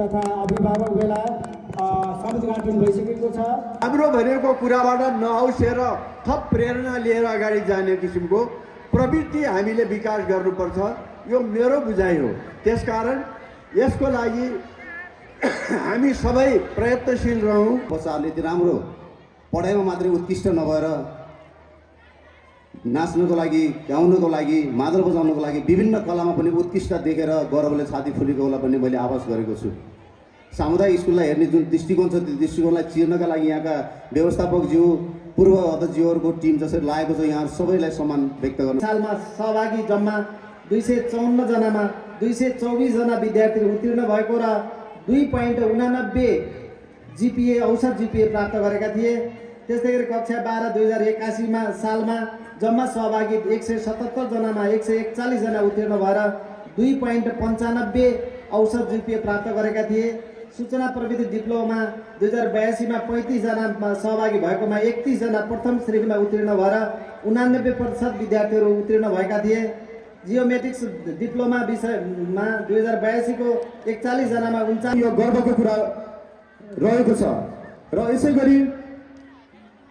तथा अभिभावक बेला समेतघाटन भइसकेको छ। हाम्रो भनेको कुराबाट नहौसेर थप प्रेरणा लिएर अगाडि जाने किसिमको प्रवृत्ति हामीले विकास गर्नुपर्छ, यो मेरो बुझाइ हो। त्यसकारण यसको लागि हामी सबै प्रयत्नशील रहौँ। बच्चाहरूले त्यो राम्रो पढाइमा मात्रै उत्कृष्ट नभएर नाच्नको लागि, गाउनको लागि, मादल बजाउनको लागि विभिन्न कलामा पनि उत्कृष्ट देखेर गौरवले छाती फुलेको होला भन्ने मैले आभास गरेको छु। सामुदायिक स्कुललाई हेर्ने जुन दृष्टिकोण छ त्यो दृष्टिकोणलाई चिर्नका लागि यहाँका व्यवस्थापकज्यू, पूर्व अध्यक्षज्यूहरूको टिम जसरी लागेको छ, यहाँ सबैलाई सम्मान व्यक्त गर्न। सालमा सहभागी जम्मा 254 जनामा 224 जना विद्यार्थीहरू उत्तीर्ण भएको र 2.89 जिपिए औसत जिपिए प्राप्त गरेका थिए। त्यस्तै गरी कक्षा 12 2081 सालमा जम्मा सहभागी 177 जनामा 141 जना उत्तीर्ण भएर 2.95 औसत जिपिए प्राप्त गरेका थिए। सूचना प्रविधि डिप्लोमा 2082 मा 35 जना सहभागी भएकोमा 31 जना प्रथम श्रेणीमा उत्तीर्ण भएर 89% विद्यार्थीहरू उत्तीर्ण भएका थिए। जियोमेट्रिक्स डिप्लोमा विषयमा 2082 को 41 जनामा 49 यो गर्वको कुरा रहेको छ। र यसै गरी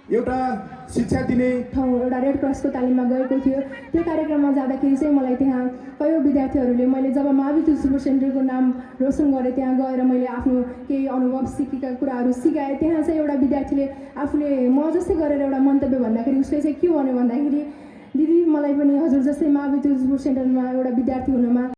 एउटा शिक्षा दिने ठाउँ एउटा रेड क्रसको तालिममा गएको थियो। त्यो कार्यक्रममा जाँदाखेरि चाहिँ मलाई त्यहाँ कयौँ विद्यार्थीहरूले मैले जब महाविद्युत सुपर सेन्टरको नाम रोशन गरेँ त्यहाँ गएर मैले आफ्नो केही अनुभव सिकेका कुराहरू सिकाएँ। त्यहाँ चाहिँ एउटा विद्यार्थीले आफूले म जस्तै गरेर एउटा मन्तव्य भन्दाखेरि उसले चाहिँ के भन्यो भन्दाखेरि दिदी मलाई पनि हजुर जस्तै महाविद्युत सुपर सेन्टरमा एउटा विद्यार्थी हुनमा